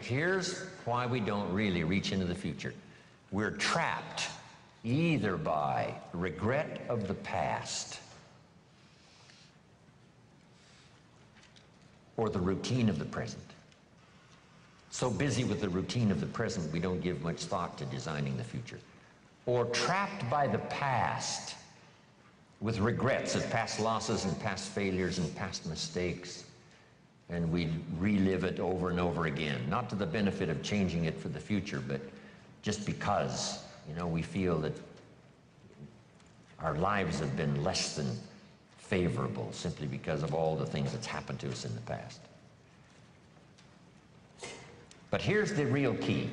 here's why we don't really reach into the future. We're trapped either by regret of the past or the routine of the present. So busy with the routine of the present, we don't give much thought to designing the future. Or trapped by the past with regrets of past losses and past failures and past mistakes, and we relive it over and over again, not to the benefit of changing it for the future, but just because, you know, we feel that our lives have been less than favorable simply because of all the things that's happened to us in the past. But here's the real key,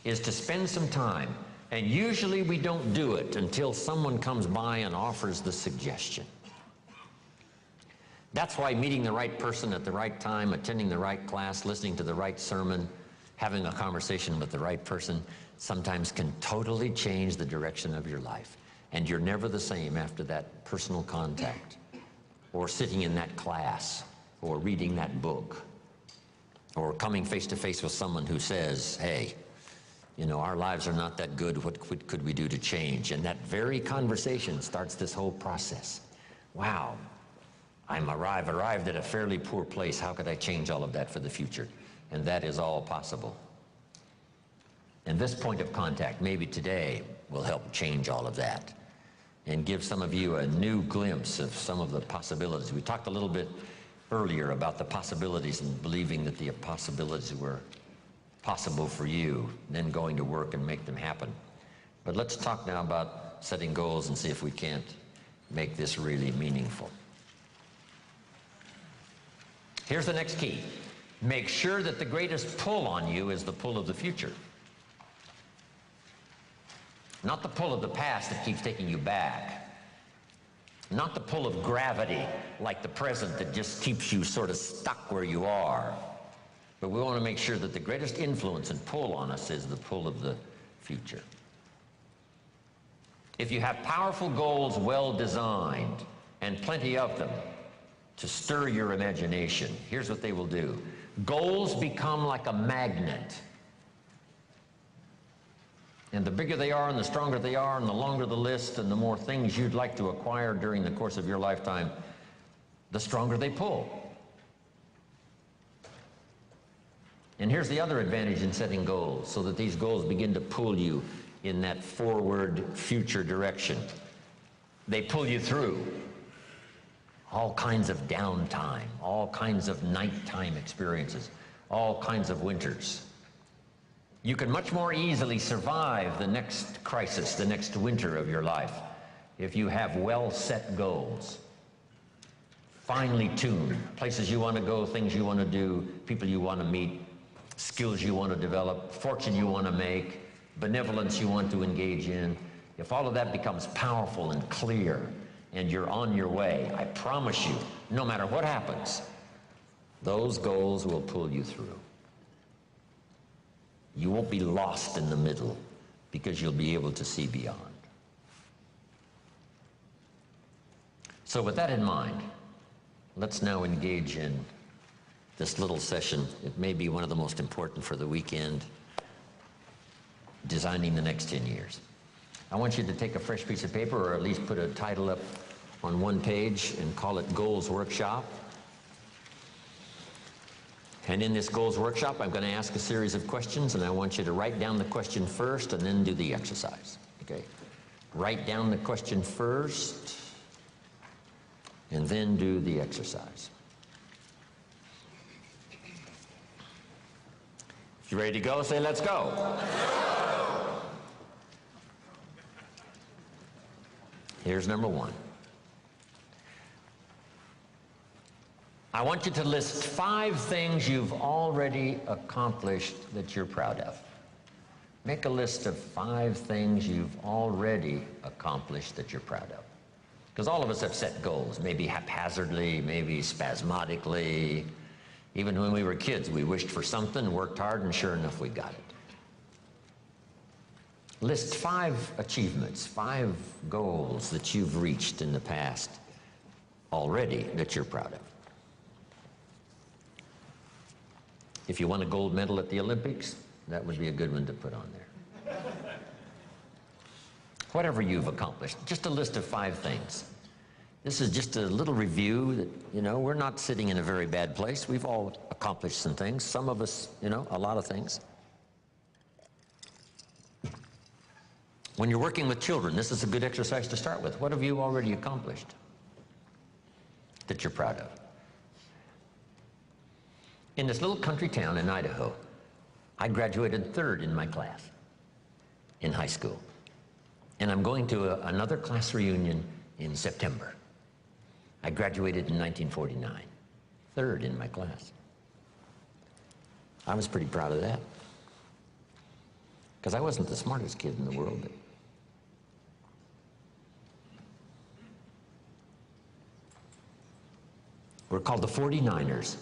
is to spend some time, and usually we don't do it until someone comes by and offers the suggestion. That's why meeting the right person at the right time, attending the right class, listening to the right sermon, having a conversation with the right person sometimes can totally change the direction of your life. And you're never the same after that personal contact, or sitting in that class, or reading that book, or coming face to face with someone who says, hey, you know, our lives are not that good, what could we do to change? And that very conversation starts this whole process. Wow, I've arrived at a fairly poor place. How could I change all of that for the future? And that is all possible. And this point of contact, maybe today, will help change all of that and give some of you a new glimpse of some of the possibilities. We talked a little bit earlier about the possibilities and believing that the possibilities were possible for you, then going to work and make them happen. But let's talk now about setting goals and see if we can't make this really meaningful. Here's the next key. Make sure that the greatest pull on you is the pull of the future. Not the pull of the past that keeps taking you back. Not the pull of gravity, like the present, that just keeps you sort of stuck where you are. But we want to make sure that the greatest influence and pull on us is the pull of the future. If you have powerful goals well designed, and plenty of them, to stir your imagination, here's what they will do. Goals become like a magnet. And the bigger they are and the stronger they are and the longer the list and the more things you'd like to acquire during the course of your lifetime, the stronger they pull. And here's the other advantage in setting goals, so that these goals begin to pull you in that forward future direction. They pull you through all kinds of downtime, all kinds of nighttime experiences, all kinds of winters. You can much more easily survive the next crisis, the next winter of your life, if you have well-set goals, finely tuned, places you want to go, things you want to do, people you want to meet, skills you want to develop, fortune you want to make, benevolence you want to engage in. If all of that becomes powerful and clear and you're on your way, I promise you, no matter what happens, those goals will pull you through. You won't be lost in the middle because you'll be able to see beyond. So with that in mind, let's now engage in this little session. It may be one of the most important for the weekend, designing the next 10 years. I want you to take a fresh piece of paper, or at least put a title up on one page and call it Goals Workshop. And in this Goals Workshop, I'm going to ask a series of questions, and I want you to write down the question first and then do the exercise. Okay? Write down the question first and then do the exercise. If you're ready to go, say, let's go. Here's number one. I want you to list 5 things you've already accomplished that you're proud of. Make a list of 5 things you've already accomplished that you're proud of. Because all of us have set goals, maybe haphazardly, maybe spasmodically. Even when we were kids, we wished for something, worked hard, and sure enough, we got it. List 5 achievements, 5 goals that you've reached in the past already that you're proud of. If you won a gold medal at the Olympics, that would be a good one to put on there. Whatever you've accomplished, just a list of 5 things. This is just a little review that, you know, we're not sitting in a very bad place. We've all accomplished some things. Some of us, you know, a lot of things. When you're working with children, this is a good exercise to start with. What have you already accomplished that you're proud of? In this little country town in Idaho, I graduated 3rd in my class in high school. And I'm going to another class reunion in September. I graduated in 1949, 3rd in my class. I was pretty proud of that, because I wasn't the smartest kid in the world. But we're called the 49ers,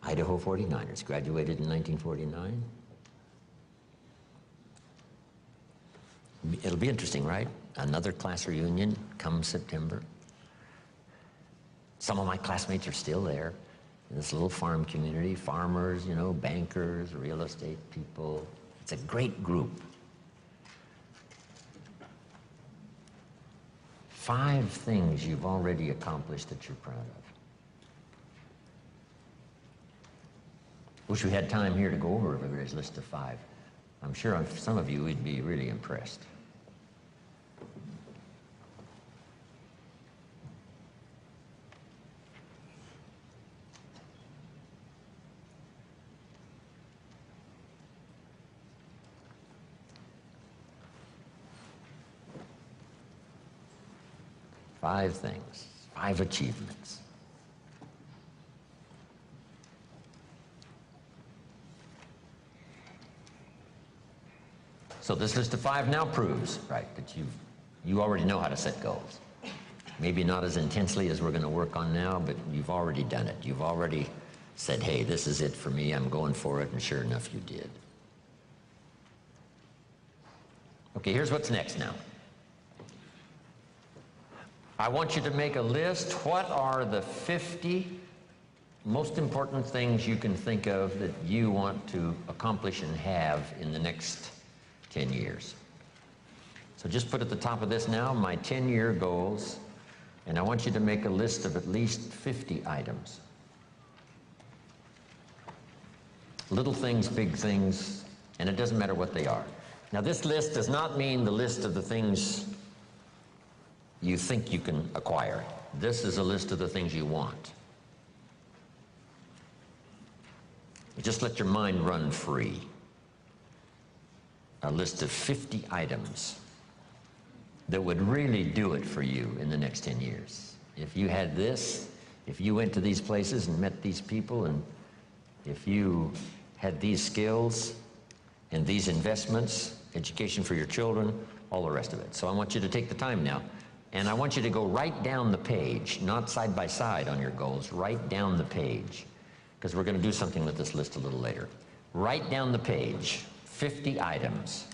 Idaho 49ers, graduated in 1949. It'll be interesting, right? Another class reunion come September. Some of my classmates are still there in this little farm community, farmers, you know, bankers, real estate people. It's a great group. 5 things you've already accomplished that you're proud of. Wish we had time here to go over everybody's list of 5. I'm sure some of you would be really impressed. Five things, 5 achievements. So this list of 5 now proves, right, that you already know how to set goals. Maybe not as intensely as we're going to work on now, but you've already done it. You've already said, hey, this is it for me, I'm going for it, and sure enough, you did. Okay, here's what's next now. I want you to make a list. What are the 50 most important things you can think of that you want to accomplish and have in the next 10 years? So just put at the top of this now, my 10-year goals, and I want you to make a list of at least 50 items. Little things, big things, and it doesn't matter what they are. Now this list does not mean the list of the things you think you can acquire. This is a list of the things you want. Just let your mind run free. A list of 50 items that would really do it for you in the next 10 years. If you had this, if you went to these places and met these people, and if you had these skills and these investments, education for your children, all the rest of it. So I want you to take the time now, and I want you to go right down the page, not side by side on your goals, right down the page, because we're going to do something with this list a little later. Right down the page, 50 items